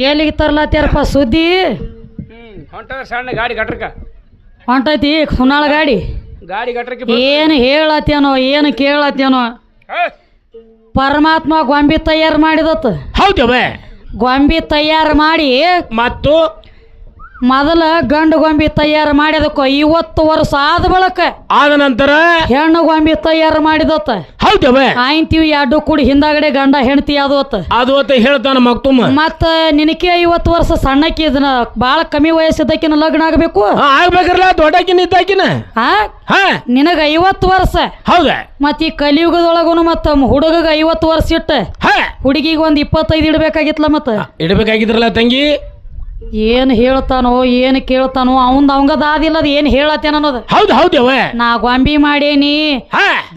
ಎಲ್ಲಿಗೆ ತರ್ಲತ್ಯಾರಪ್ಪ ಸುದ್ದಿ? ಹೊಂಟದ ಸಣ್ಣ ಗಾಡಿ ಗಟ್ರಕ ಹೊಂಟೈತಿ ಸುನಾಳ ಗಾಡಿ ಗಟ್ರಕ್ಕೆ ಏನು ಹೇಳತ್ತೇನೋ ಏನು ಕೇಳತ್ತೇನೋ. ಪರಮಾತ್ಮ ಗೊಂಬಿ ತಯಾರು ಮಾಡಿದತ್ತ. ಹೌದವ. ಗೊಂಬಿ ತಯಾರು ಮಾಡಿ ಮತ್ತು ಮೊದಲ ಗಂಡು ಗೊಂಬಿ ತಯಾರು ಮಾಡಿದಕ್ಕ 50 ವರ್ಷ ಆದ ಬಳಕ ಆದ ನಂತರ ಹೆಣ್ಣು ಗೊಂಬಿ ತಯಾರು ಮಾಡಿದತ್ತ. ಹೌದವ. ಆಯ್ತೀವಿ ಎರಡು ಕೂಡಿ ಹಿಂದಾಗಡೆ ಗಂಡ ಹೆಣ್ತಿ ಅದು ಹೇಳ್ತಾನ ಮಕ್ತುಮ್ಮ. ಮತ್ತ ನಿನಕೆ 50 ವರ್ಷ ಸಣ್ಣಕ್ಕಿ ಇದನ್ನ ಬಾಳ ಕಮ್ಮಿ ವಯಸ್ಸಿದ್ದಕ್ಕಿನ ಲಗ್ನ ಆಗ್ಬೇಕು. ಆಗ್ಬೇಕ್ರಲ್ಲ ದೊಡ್ಡಕಿನ ಇದ್ದಾಕಿನ. ನಿನಗ 50 ವರ್ಷ. ಹೌದ. ಮತ್ತ ಈ ಕಲಿಯುಗದೊಳಗುನು ಮತ್ತ ಹುಡುಗಗ 50 ವರ್ಷ ಇಟ್ಟ ಹುಡುಗಿಗೆ ಒಂದ್ 25 ಇಡ್ಬೇಕಾಗಿತ್ಲ. ಮತ್ತ ಇಡ್ಬೇಕಾಗಿದ್ರಲ್ಲ ತಂಗಿ. ಏನ್ ಹೇಳ್ತಾನೋ ಏನ್ ಕೇಳ್ತಾನೋ ಅವಂಗ ದಾದಿಲ್ಲ ಅದ್ ಏನ್ ಹೇಳತ್ತೇನ ಅನ್ನೋದು. ಹೌದು ಹೌದವ. ನಾ ಗೊಂಬಿ ಮಾಡೇನಿ.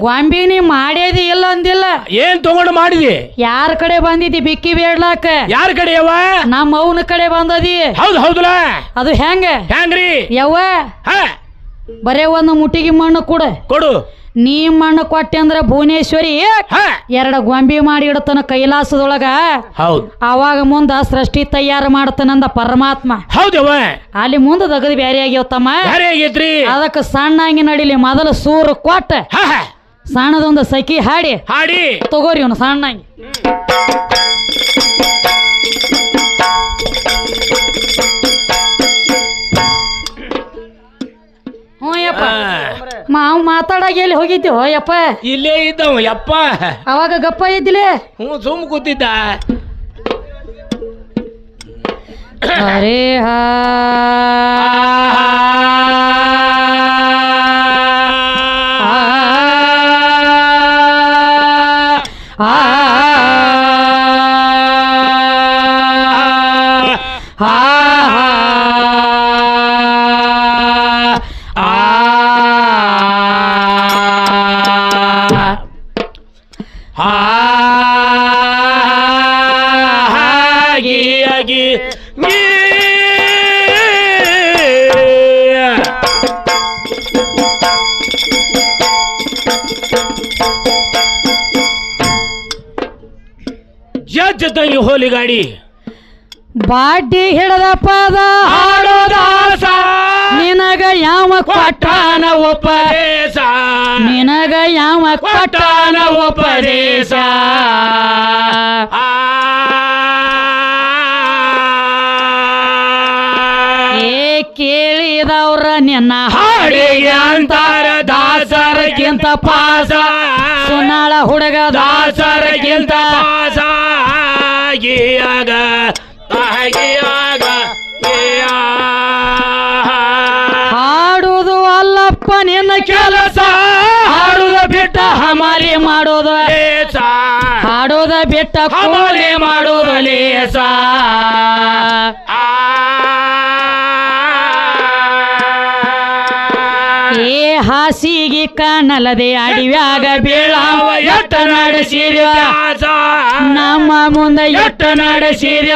ಗೊಂಬಿ ನೀ ಮಾಡೇದಿ ಇಲ್ಲ ಅಂದಿಲ್ಲ. ಏನ್ ತಗೊಂಡು ಮಾಡಿದಿ? ಯಾರ ಕಡೆ ಬಂದಿದ್ದಿ ಬಿಕ್ಕಿ ಬೇಡ್ಲಾಕ? ಯಾರ ಕಡೆ ಯವ್ವ? ನಮ್ಮ ಅವನ ಕಡೆ ಬಂದದಿ. ಹೌದು ಹೌದಲ್ಲ. ಅದು ಹೆಂಗ್ರಿ ಯವ್ವ? ಬರೇ ಒಂದು ಮುಟ್ಟಿಗೆ ಮಣ್ಣು ಕೊಡು. ನೀ ಮಣ್ಣು ಕೊಟ್ಟೆ ಅಂದ್ರ ಭುವನೇಶ್ವರಿ 2 ಗೊಂಬಿ ಮಾಡಿ ಇಡತನ ಕೈಲಾಸದೊಳಗ. ಹೌದು. ಅವಾಗ ಮುಂದ ಸೃಷ್ಟಿ ತಯಾರು ಮಾಡತನಂದ ಪರಮಾತ್ಮ. ಹೌದವ. ಅಲ್ಲಿ ಮುಂದ ದಗದ್ ಬ್ಯಾರೆ ಆಗ್ಯಾವತ್ತಮ್ಮ. ಅದಕ್ಕೆ ಸಣ್ಣಾಗಿ ನಡಿಲಿ ಮೊದಲು ಸೂರು ಕೊಟ್ಟ ಸಣ್ಣದೊಂದು ಸಖಿ ಹಾಡಿ ತಗೋರಿ ಅವನು ಸಣ್ಣಾಗಿ. ಯಪ್ಪ ಮಾವು ಮಾತಾಡಾಗ ಎಲ್ಲಿ ಹೋಗಿದ್ದೀವೋ ಯಪ್ಪ? ಇಲ್ಲೇ ಇದ್ದವ ಯಪ್ಪ. ಅವಾಗ ಗಪ್ಪ ಇದ್ದಿಲೆ? ಸುಮ್ ಕೂತಿದ್ದ. ಅರೇ ಹಾ ಜೊತೆಗೆ ಹೋಲಿ ಗಾಡಿ ಬಾಡ್ಡಿ ಹಿಡದ ಪದ ಹಾಡೋದಾಸ ನಿನಗ ಯಾವ ಕೊಟ್ಟಾನ ಉಪದೇಶ? ನಿನಗ ಯಾವ ಕೊಟ್ಟಾನ ಉಪದೇಶ? ಕೇಳಿದವ್ರ ನಿನ್ನ ಹಾಡಿಗೆ ಅಂತಾರ ದಾಸರಕ್ಕಿಂತ ಪಾಸ. ಸುನಾಳ ಹುಡುಗ ದಾಸರಕ್ಕಿಂತ ಪಾಸ. ಹಾಡುದು ಅಲ್ಲಪ್ಪ ನಿನ್ನ ಕೆಲಸ. ಹಾಡುದ ಬಿಟ್ಟ ಹಮಾಲಿ ಮಾಡೋದು ಲೇಸ. ಹಾಡೋದ ಬಿಟ್ಟ ಹಮಾಲಿ ಮಾಡೋದು ಲೇಸ. ಹಾಸಿಗೆ ಕಾಣಲದೆ ಅಡಿವ್ಯಾಗ ಬೀಳಾವ ಎಟ್ಟ ನಡೆಸಿದ ನಮ್ಮ ಮುಂದೆ ಎಟ್ಟ ನಡೆಸಿದ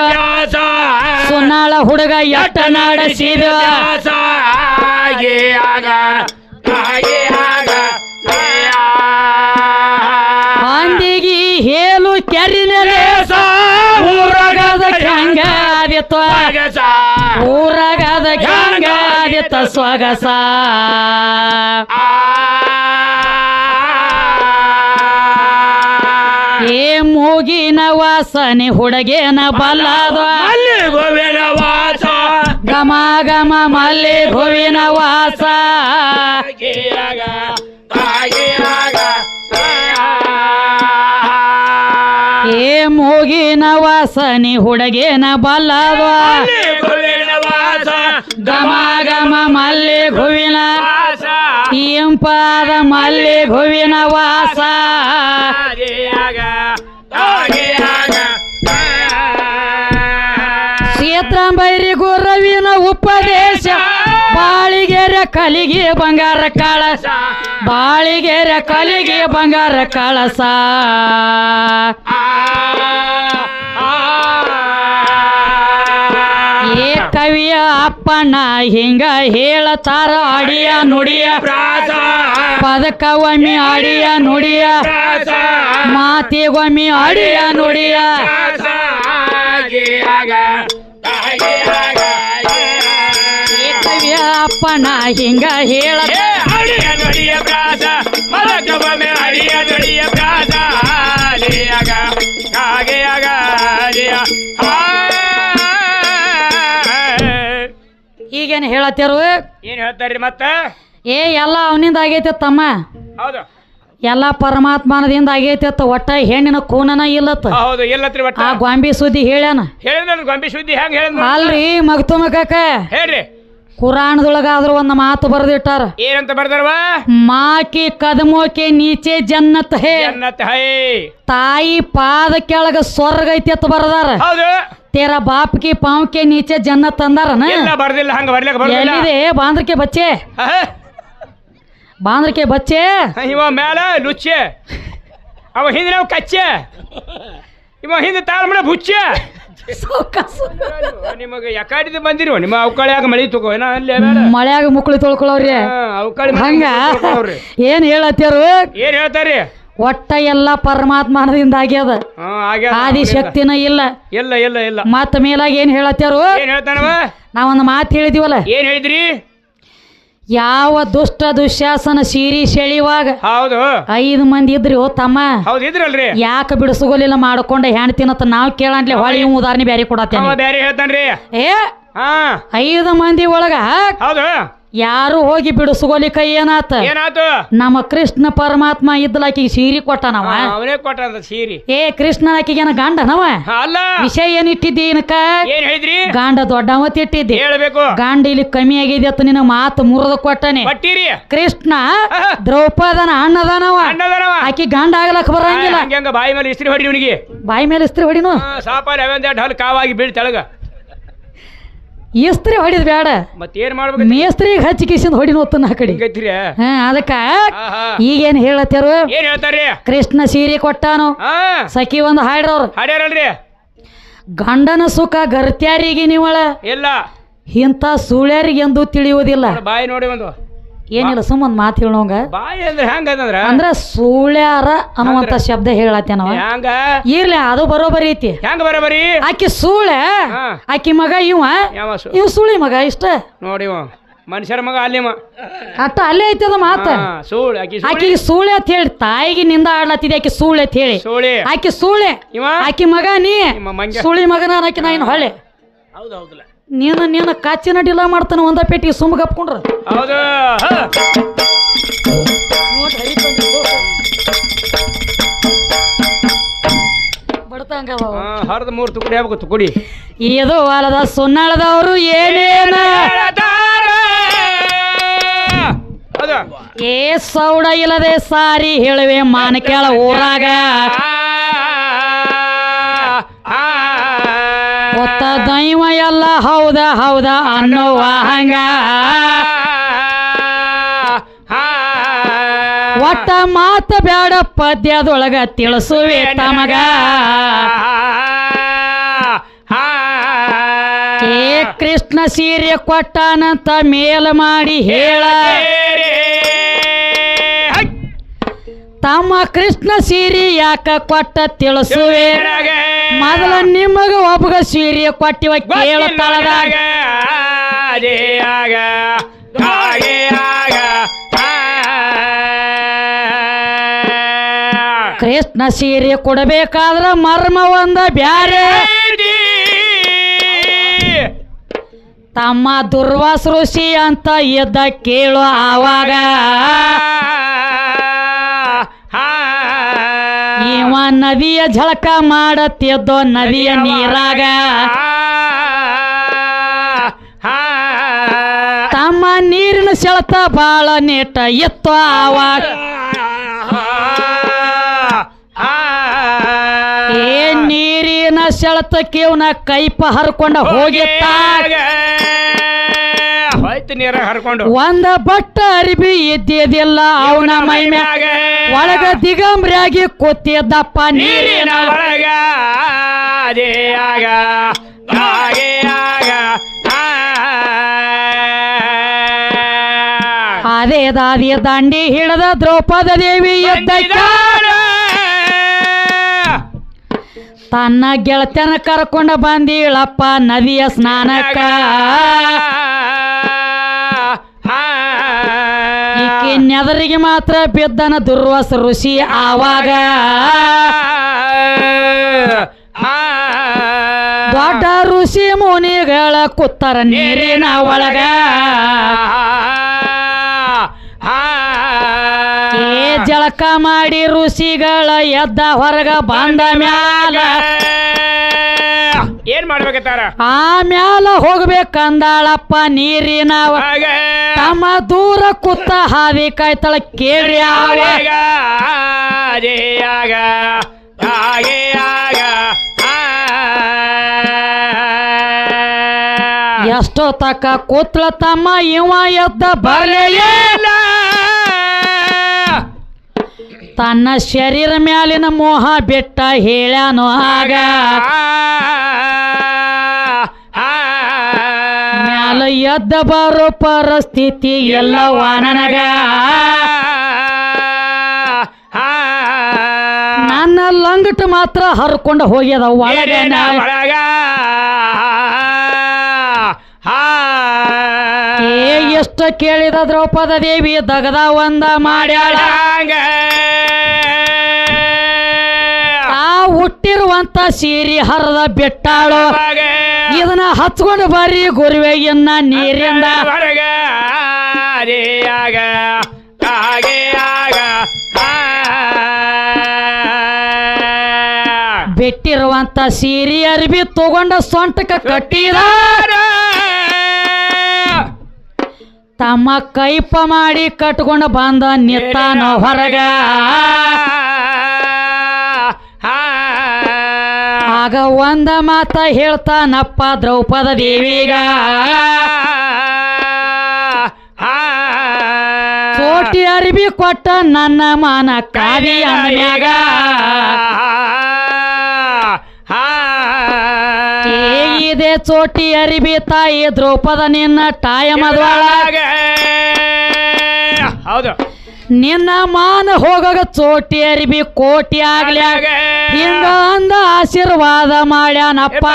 ಸುನಾಳ ಹುಡುಗ ಎಟ್ಟ ನಡೆಸಿದ ಅಂದಿಗಿ ಹೇಳು ಕೆರಿನಲೆ ಊರಗದ ಹೆಂಗಾದಿತ್ತು ಊರಗದ ಹೆಂಗಾದಿತ್ತ ಸೊಗಸ. ಮೂಗಿನ ವಾಸನೆ ಹುಡುಗೇನ ಬಲ್ಲದ ಗೋವಿನ ವಾಸ. ಘಮ ಘಮ ಮಲ್ಲಿ ಹೂವಿನ ವಾಸ. ಮೂಗಿನ ವಾಸನೆ ಹುಡುಗೇನ ಬಲ್ಲದ ಘಮ ಘಮ ಮಲ್ಲಿ ಹೂವಿನ ಇಂಪಾದ ಮಲ್ಲಿ ಹೂವಿನ ವಾಸ. ಕ್ಷೇತ್ರಂಬೈರಿ ಗುರವಿನ ಉಪದೇಶ ಬಾಳಿಗೆರೆ ಕಲಿಗೆ ಬಂಗಾರ ಕಳಸ. ಬಾಳಿಗೆರೆ ಕಲಿಗೆ ಬಂಗಾರ ಕಳಸ. ಕವಿಯ ಅಪ್ಪನ ಹಿಂಗ ಹೇಳತಾರ ಅಡಿಯ ನುಡಿಯ ಪದಕವಮ್ಮಿ ಅಡಿಯ ನುಡಿಯ ಮಾತಿಗೊಮ್ಮಿ ಅಡಿಯ ನುಡಿಯ ಆಗ ಹಾಗೆ ಆಗ ಅಪ್ಪನ ಹಿಂಗ ಹೇಳ ಅಡಿಯ ದೊಡಿಯ ಪ್ರಾಸ ಮಲಕವೊಮ್ಮೆ ಅಡಿಯ ದೊಡಿಯ ಪ್ರಾಸ ಆಗ ಹಾಗೆ ಆಗ ಈಗೇನು ಹೇಳತ್ತಾರು ಏನ್ ಹೇಳ್ತಾರ್ರಿ ಮತ್ತ ಏ ಎಲ್ಲ ಅವನಿಂದ ಆಗೈತೆ ತಮ್ಮ ಹೌದು ಎಲ್ಲ ಪರಮಾತ್ಮನದಿಂದ ಆಗೈತೆ ಒಟ್ಟ ಹೆಣ್ಣಿನ ಕೂನನ ಇಲ್ಲತ್ತ ಹೌದು ಎಲ್ಲತ್ರಿ ಒಟ್ಟ ಆ ಗೊಂಬಿ ಸುದ್ದಿ ಹೇಳ್ಯಾನ ಹೇಳಿದ ಗೊಂಬಿ ಸುದ್ದಿ ಹೆಂಗ್ ಹೇಳಿದ್ ಅಲ್ರಿ ಮಗ್ತುಮ ಕಾಕ ಹೇಳ್ರಿ ಕುರಾಣದೊಳಗಾದ್ರೂ ಒಂದು ಮಾತು ಬರೆದಿಟ್ಟಾರ ಏನಂತ ಬರ್ದಾರವ ಮಾಕಿ ಕದಮೋಕೆ ನೀಚೆ ಜನ್ನತ್ ಹೇ ಜನ್ನತ್ ಹೈ ತಾಯಿ ಪಾದ ಕೆಳಗ ಸ್ವರ್ಗ ಐತಿ ಅಂತ ಬರದಾರ ಹೌದು ತೇರ ಬಾಪ್ಕಿ ಪಾವ್ಕೆ ನೀಚೆ ಜನ್ನತ್ ಅಂದಾರನ ಎಲ್ಲ ಬರ್ದಿಲ್ಲ ಹಂಗ ಬರ್ಲಿಕ್ಕೆ ಬರ್ದಿಲ್ಲ ಎಲ್ಲಿದೆ ಬಾಂದ್ರಕ್ಕೆ ಬಚ್ಚೆ ಬಾಂದ್ರಕ್ಕೆ ಬಚ್ಚೆ ಇವ ಮ್ಯಾಲ ಲುಚ್ಚೆ ಅವ ಹಿಂದೆ ನಾವು ಕಚ್ಚೆ ಇವ ಹಿಂದೆ ತಾಳ್ಮಣ ಬುಚ್ಚೆ ನಿಮಗೆ ಯಾಕಾಡಿದ ಬಂದಿರುವ ನಿಮ್ಮ ಅವಕಾಳ್ಯಾಗ ಮಳಿ ತಗೋ ಏನೋ ಅಲ್ಲಿ ಮಳ್ಯಾಗ ಮುಕ್ಳಿ ತೊಳ್ಕೊಳ್ಳೋರಿ ಅವಕಾಳಿ ಹಂಗ ಏನ್ ಹೇಳತ್ತಾರು ಏನ್ ಹೇಳ್ತಾರಿ ಒಟ್ಟ ಎಲ್ಲ ಪರಮಾತ್ಮನದಿಂದ ಆಗ್ಯದ ಆದಿಶಕ್ತಿನ ಇಲ್ಲ ಇಲ್ಲ ಇಲ್ಲ ಇಲ್ಲ ಮತ್ತ ಮೇಲಾಗ ಏನ್ ಹೇಳತ್ತಾರು ಏನ್ ಹೇಳ್ತಾನವ ನಾವೊಂದು ಮಾತು ಹೇಳಿದಿವಲ್ಲ ಏನ್ ಹೇಳಿದ್ರಿ ಯಾವ ದುಷ್ಟ ದುಶ್ಯಾಸನ ಸೀರಿ ಸೆಳಿವಾಗ ಹೌದು 5 ಮಂದಿ ಇದ್ರಿ ಓ ತಮ್ಮ ಹೌದು ಇದ್ರಲ್ರಿ ಯಾಕೆ ಬಿಡಿಸ್ಕೊಲಿಲ್ಲ ಮಾಡ್ಕೊಂಡ ಹೆಣ್ತಿನತ್ತ ನಾವ್ ಕೇಳಂಟ್ಲೆ ಹೊಳಿ ಉದಾಹರಣೆ ಬ್ಯಾರೆ ಕೊಡತ್ತೇನೆ ಬ್ಯಾರೆ ಹೇಳ್ತಾನ್ರಿ ಏ ಹಾ 5 ಮಂದಿ ಒಳಗ ಹೌದು ಯಾರು ಹೋಗಿ ಬಿಡಿಸ್ಕೊಲಿಕ ಏನಾತ ಏನಾತು ನಮ್ಮ ಕೃಷ್ಣ ಪರಮಾತ್ಮ ಇದ್ಲಾಕಿಗೆ ಸೀರಿ ಕೊಟ್ಟನವ ಅವನೇ ಕೊಟ್ಟ ಸೀರಿ ಏ ಕೃಷ್ಣ ಆಕಿಗೇನ ಗಂಡನವ ಅಲ್ಲ ವಿಷಯ ಏನಿಟ್ಟಿದ್ದಿ ಏನಕ್ಕ ಏನ್ ಹೇಳಿದ್ರಿ ಗಾಂಡ ದೊಡ್ಡವತ್ ಇಟ್ಟಿದ್ದಿ ಹೇಳ್ಬೇಕು ಗಾಂಡ ಇಲ್ಲಿ ಕಮ್ಮಿ ಆಗಿದೆ ಅಂತ ನಿನ್ನ ಮಾತು ಮುರಿದು ಕೊಟ್ಟನೆ ಕೊಟ್ಟಿರಿ ಕೃಷ್ಣ ದ್ರೌಪದನ ಅಣ್ಣದನವ ಆಕಿ ಗಾಂಡ ಆಗ್ಲಕ್ ಬರಂಗಿಲ್ಲ ಹಂಗ ಬಾಯಿ ಮೇಲೆ ಇಸ್ತ್ರಿ ಹೊಡಿ ಇವನಿಗೆ ಬಾಯಿ ಮೇಲೆ ಇಸ್ತ್ರಿ ಹೊಡಿನು ಸಾಪಾರಿ ಅವೆಂದ ಢಲ್ ಕಾವಾಗಿ ಬೀಳ್ ತೆಳಗ ಇಸ್ತ್ರಿ ಹೊಡಿದ್ ಬೇಡ ಮತ್ತೇನ್ ಮಾಡ್ಬೇಕು ಮೇಸ್ತ್ರಿಗೆ ಹಚ್ಚಿ ಕಿಸಿಂದ ಹೊಡಿನ ಹೊತ್ತನ ಕಡೆ ಅದಕ್ಕ ಈಗೇನ್ ಹೇಳತ್ತಾರು ಏನ್ ಹೇಳ್ತಾರ್ರಿ ಕೃಷ್ಣ ಸೀರೆ ಕೊಟ್ಟಾನು ಸಖಿ ಒಂದು ಹಾಡ್ರವ್ರು ಹಾಡ್ಯಾರಲ್ರಿ ಗಂಡನ ಸುಖ ಗರ್ತ್ಯಾರಿಗೆ ನೀವಳ ಇಲ್ಲ ಇಂಥ ಸುಳ್ಯಾರಿಗೆ ಎಂದು ತಿಳಿಯುವುದಿಲ್ಲ ಬಾಯಿ ನೋಡಿ ಒಂದು ಏನಿಲ್ಲ ಸುಮ್ಮನ್ ಮಾತು ಹೇಳೋಂಗ ಬಾಯಿ ಅಂದ್ರೆ ಹೆಂಗ ಅಂದ್ರ ಸುಳ್ಯಾರ ಅನ್ನುವಂತ ಶಬ್ದ ಹೇಳತ್ತೇನವ ಹಂಗ ಇರ್ಲಿ ಅದು ಬರೋಬರಿ ಐತಿ ಹೆಂಗ ಬರೋಬರಿ ಆಕಿ ಸುಳ್ಳೆ ಆಕಿ ಮಗ ಇವ ಸುಳಿ ಮಗ ಇಷ್ಟ ನೋಡಿ ಮನುಷ್ಯರ ಮಗ ಅಲ್ಲಿ ಅಟ್ಟ ಅಲ್ಲೇ ಐತಿ ಅದ ಮಾತ ಆಕಿ ಸುಳ್ಳೆ ಅಂತ ಹೇಳಿ ತಾಯಿಗೆ ನಿಂದ ಆಡ್ಲತ್ತಿದೆ ಆಕಿ ಸುಳ್ಳೆ ಅಂತ ಹೇಳಿ ಆಕಿ ಸುಳ್ಳೆ ಆಕಿ ಮಗ ನೀ ಸುಳಿ ಮಗನ ಆಕಿ ನಾ ಇನ್ನು ಹೊಳೆ ಹೌದೌದಲ್ಲ ನೀನು ಕಾಚಿನ ಡಿಲ ಮಾಡ್ತಾನ ಒಂದ ಪೇಟಿಗೆ ಸುಮ್ಮ ಕಪ್ಕೊಂಡ್ರ ಹೌದು ಬಡ್ತಂಗ ಹರಿದ 3 ತುಕಡಿ ಆಗ್ಬೇಕು ತುಕಡಿ ಇದು ಹೊಲದ ಸುನ್ನಾಳದವರು ಏನೇನ ಏ ಸೌಡ ಇಲ್ಲದೆ ಸಾರಿ ಹೇಳುವೆ ಮಾನಕ್ಯಾಳ ಊರಾಗ ಒತ್ತ ದೈವ ಎಲ್ಲ ಹೌದ ಹೌದ ಅನ್ನುವ ಹಂಗ ಒಟ್ಟ ಮಾತ ಬ್ಯಾಡ ಪದ್ಯದೊಳಗ ತಿಳಿಸುವೆ ತಮಗ ಏ ಕೃಷ್ಣ ಸೀರೆ ಕೊಟ್ಟನಂತ ಮೇಲ್ ಮಾಡಿ ಹೇಳ ತಮ್ಮ ಕೃಷ್ಣ ಸೀರೆ ಯಾಕ ಕೊಟ್ಟ ತಿಳಿಸುವೆ ಮೊದಲ ನಿಮಗ ಒಬ್ಬಗ ಸೀರೆ ಕೊಟ್ಟಿವ ಕೇಳ ತಳದಾಗ ಕೃಷ್ಣ ಸೀರೆ ಕೊಡಬೇಕಾದ್ರ ಮರ್ಮ ಒಂದ ಬ್ಯಾರೆ ತಮ್ಮ ದುರ್ವಾಸ ಋಷಿ ಅಂತ ಎದ್ದ ಕೇಳು ಆವಾಗ ಇವ ನದಿಯ ಝಳಕ ಮಾಡತ್ತಿದ್ದೋ ನದಿಯ ನೀರಾಗ ತಮ್ಮ ನೀರಿನ ಸೆಳೆತ ಬಾಳ ನೆಟ್ಟ ಎತ್ತು ಆವಾಗ ಏ ನೀರಿನ ಸೆಳೆತಕ್ಕೆ ಇವನ ಕೈಪ ಹರ್ಕೊಂಡ ಹೋಗಿತ್ತ ನೀರ ಹರ್ಕೊಂಡು ಒಂದ ಬಟ್ಟ ಅರಿಬಿ ಇದ್ದಿದ್ದಿಲ್ಲ ಅವನ ಮೈ ಮ್ಯಾಗ ಒಳಗ ದಿಗಂಬ್ರಾಗಿ ಕೂತಿದ್ದಪ್ಪ ನೀರಿನ ಒಳಗ ಅದೇ ದಾದಿಯ ದಂಡಿ ಹಿಡದ ದ್ರೌಪದ ದೇವಿ ಎದ್ದ ತನ್ನ ಗೆಳತನ ಕರ್ಕೊಂಡ ಬಂದಿಳಪ್ಪ ನದಿಯ ಸ್ನಾನಕ್ಕ ಈಕಿ ನೆದರಿಗೆ ಮಾತ್ರ ಬಿದ್ದನ ದುರ್ವಾಸ ಋಷಿ ಆವಾಗ ದೊಡ್ಡ ಋಷಿ ಮುನಿಗಳ ಕುತ್ತರ ನೀರಿನ ಒಳಗ ಜಳಕ ಮಾಡಿ ಋಷಿಗಳ ಎದ್ದ ಹೊರಗ ಬಂದ ಮ್ಯಾಲ ಏನ್ ಮಾಡ್ಬೇಕತ್ತಾರ ಆಮ್ಯಾಲ ಹೋಗ್ಬೇಕಂದಾಳಪ್ಪ ನೀರಿನ ತಮ್ಮ ದೂರ ಕುತ್ತ ಹಾದಿ ಕಾಯ್ತಳ ಕೇಳಿ ಎಷ್ಟೋ ತಕ್ಕ ಕೂತ್ಳ ತಮ್ಮ ಇವ ಎದ್ದ ಬರಲೇ ತನ್ನ ಶರೀರ ಮ್ಯಾಲಿನ ಮೋಹ ಬಿಟ್ಟ ಹೇಳ್ಯಾನು ಆಗ ಮ್ಯಾಲ ಎದ್ದ ಬರೋ ಪರಿಸ್ಥಿತಿ ಎಲ್ಲವ ನನಗ ನನ್ನ ಲಂಗಟ್ ಮಾತ್ರ ಹರ್ಕೊಂಡು ಹೋಗ್ಯದ ಒಳಗ ಎಷ್ಟು ಕೇಳಿದ ದ್ರೌಪದ ದೇವಿ ದಗದ ಒಂದ ಮಾಡ್ಯಾಳ ಹುಟ್ಟಿರುವಂತ ಸೀರಿ ಹರದ ಬಿಟ್ಟಾಳು ಇದನ್ನ ಹಚ್ಕೊಂಡು ಬರ್ರಿ ಗುರುವೆ ಇನ್ನ ನೀರಿಂದ ಬಿಟ್ಟಿರುವಂತ ಸೀರಿ ಅರ್ಬಿ ತಗೊಂಡ ಸೊಂಟಕ ಕಟ್ಟಿದ ತಮ್ಮ ಕೈಪ ಮಾಡಿ ಕಟ್ಕೊಂಡ ಬಂದ ನಿತ್ತಾನ ಹೊರಗ ಆಗ ಒಂದ ಮಾತ ಹೇಳ್ತಾನಪ್ಪ ದ್ರೌಪದ ದೇವಿಗ ಕೋಟಿ ಅರಿವಿ ಕೊಟ್ಟ ನನ್ನ ಮಾನ ಕಾವಿ ಅನ್ಯಾಗ ಇದೆ ಚೋಟಿ ಅರಿವಿ ತಾಯಿ ದ್ರೌಪದ ನಿನ್ನ ಟಾಯ ಮದ್ವಾಳಾಗ ಹೌದು ನಿನ್ನ ಮಾನ ಹೋಗಾಗ ಚೋಟಿ ಅರಿವಿ ಕೋಟಿ ಆಗ್ಲ್ಯಾಗ ಹಿಂಗ ಅಂದ ಆಶೀರ್ವಾದ ಮಾಡ್ಯಾನಪ್ಪ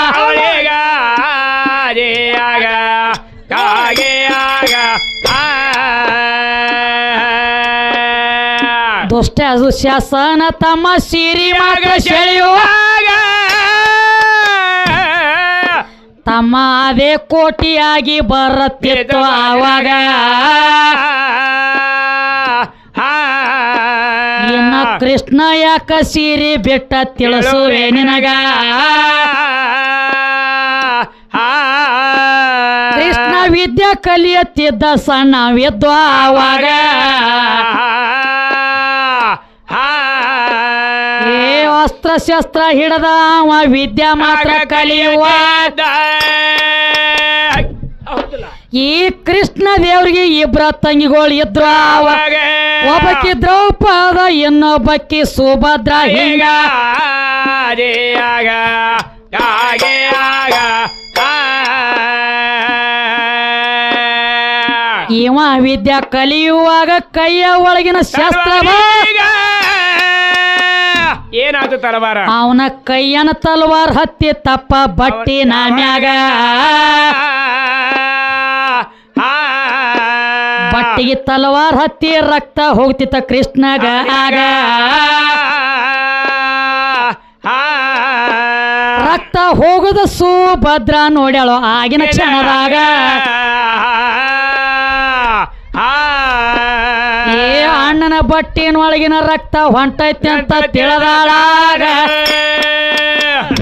ದುಷ್ಟ ದುಶ್ಯಾಸನ ತಮ್ಮ ಸಿರಿ ಮಗ ಸೆಳೆಯುವಾಗ ತಮ್ಮ ಅದೇ ಕೋಟಿಯಾಗಿ ಬರತ್ತಿತ್ತು ಆವಾಗ ಇನ್ನ ಕೃಷ್ಣ ಯಾಕ ಸೀರಿ ಬಿಟ್ಟ ತಿಳಿಸುವೆ ನಿನಗ ಕೃಷ್ಣ ವಿದ್ಯೆ ಕಲಿಯುತ್ತಿದ್ದ ಸಣ್ಣ ವಿದ್ವ ಆವಾಗ ಅಸ್ತ್ರ ಶಸ್ತ್ರ ಹಿಡದ ಅವ ವಿದ್ಯಾ ಮಾತ್ರ ಕಲಿಯುವ ಈ ಕೃಷ್ಣ ದೇವ್ರಿಗೆ ಇಬ್ರ ತಂಗಿಗಳು ಇದ್ರು ಆವಾಗ ಒಬ್ಬಕಿ ದ್ರೌಪದ ಇನ್ನೊಬ್ಬಕಿ ಸುಭದ್ರ ಹಿಂಗ ಇವ ವಿದ್ಯಾ ಕಲಿಯುವಾಗ ಕೈಯ ಒಳಗಿನ ಶಸ್ತ್ರ ಏನಾಯ್ತು ತಲವಾರ ಅವನ ಕೈಯನ ತಲವಾರ್ ಹತ್ತಿ ತಪ್ಪ ಬಟ್ಟಿ ನಾಮ್ಯಾಗ ಬಟ್ಟಿಗೆ ತಲವಾರ್ ಹತ್ತಿ ರಕ್ತ ಹೋಗ್ತಿತ್ತ ಕೃಷ್ಣಗ ಆಗ ರಕ್ತ ಹೋಗುದ ಸುಭದ್ರ ನೋಡ್ಯಾಳು ಆಗಿನ ಕ್ಷಣದಾಗ ಅಣ್ಣನ ಬಟ್ಟಿನೊಳಗಿನ ರಕ್ತ ಹೊಂಟೈತಿ ಅಂತ ತಿಳಿದಾಳಾಗ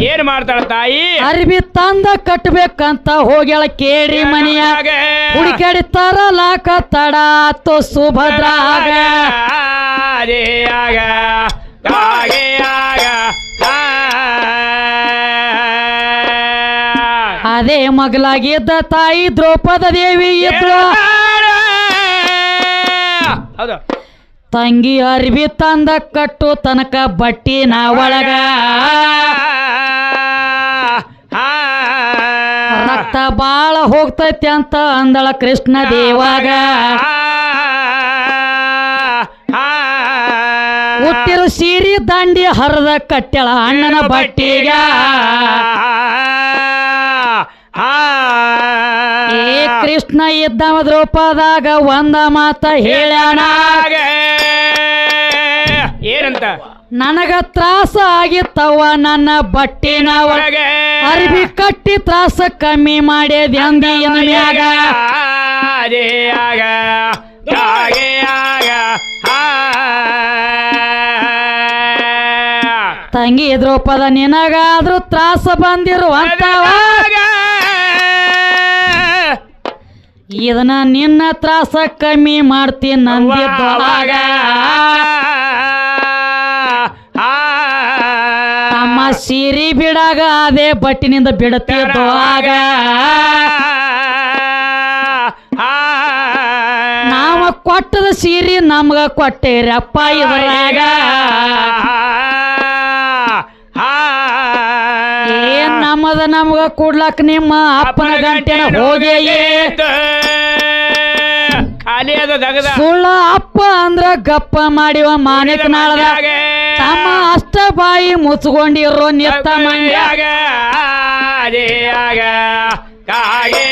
ಏನ್ ಮಾಡ್ತಾಳ ತಾಯಿ ಅರ್ಬಿ ತಂದ ಕಟ್ಬೇಕಂತ ಹೋಗ್ಯಾಳ ಕೇಳಿ ಮನಿಯಾಗ ಹುಡುಕಾಡಿ ತರಲಾಕ ತಡ ಆತು ಸುಭದ್ರಾಗ ಅದೇ ಮಗಲಾಗಿದ್ದ ತಾಯಿ ದ್ರೌಪದ ದೇವಿ ಇದ್ಳು ತಂಗಿ ಅರ್ಬಿ ತಂದ ಕಟ್ಟು ತನಕ ಬಟ್ಟಿನ ಒಳಗ ರಕ್ತ ಬಾಳ ಹೋಗ್ತೈತಿ ಅಂತ ಅಂದಳ ಕೃಷ್ಣ ದೇವಾಗ ಹುಟ್ಟಿರು ಸೀರಿ ದಂಡಿ ಹರದ ಕಟ್ಟೆಳ ಅಣ್ಣನ ಬಟ್ಟಿಗ ಏ ಕೃಷ್ಣ ಇದ್ದವ ದ್ರೌಪದಾಗ ಒಂದ ಮಾತ ಹೇಳ್ಯಾಣ ಏನಂತ ನನಗ ತ್ರಾಸ ಆಗಿತ್ತವ ನನ್ನ ಬಟ್ಟಿನ ಒಳಗೆ ಅರ್ಬಿ ಕಟ್ಟಿ ತ್ರಾಸ ಕಮ್ಮಿ ಮಾಡ್ಯದ ಅಂದಿನ ಮ್ಯಾಗ ತಂಗಿ ದ್ರೌಪದ ನಿನಗಾದ್ರೂ ತ್ರಾಸ ಬಂದಿರುವಂತವ ಇದನ್ನ ನಿನ್ನ ತ್ರಾಸ ಕಮ್ಮಿ ಮಾಡ್ತೀನಿ ನಂದಿದ್ದೊಳಗ ನಮ್ಮ ಸೀರಿ ಬಿಡಾಗ ಅದೇ ಬಟ್ಟಿನಿಂದ ಬಿಡುತ್ತಿದ್ದೊಳಗ ನಾವ ಕೊಟ್ಟದ ಸೀರಿ ನಮ್ಗ ಕೊಟ್ಟೇರಪ್ಪ ಇದ್ರಾಗ ಏನ್ ನಮ್ಮದ ನಮ್ಗ ಕೊಡ್ಲಕ್ ನಿಮ್ಮ ಅಪ್ಪನ ಗಂಟೆನ ಹೋಗಿ ಖಾಲಿ ಅದ ದಗದ ಸುಳ್ಳ ಅಪ್ಪ ಅಂದ್ರ ಗಪ್ಪ ಮಾಡಿವ ಮಾನಿಕ ನಾಳದಾಗ ತಮ್ಮ ಅಷ್ಟ ಬಾಯಿ ಮುಚ್ಕೊಂಡಿರೋ ನಿತ್ತ ಮಂಡ್ಯಾಗ ಕಾಗೆ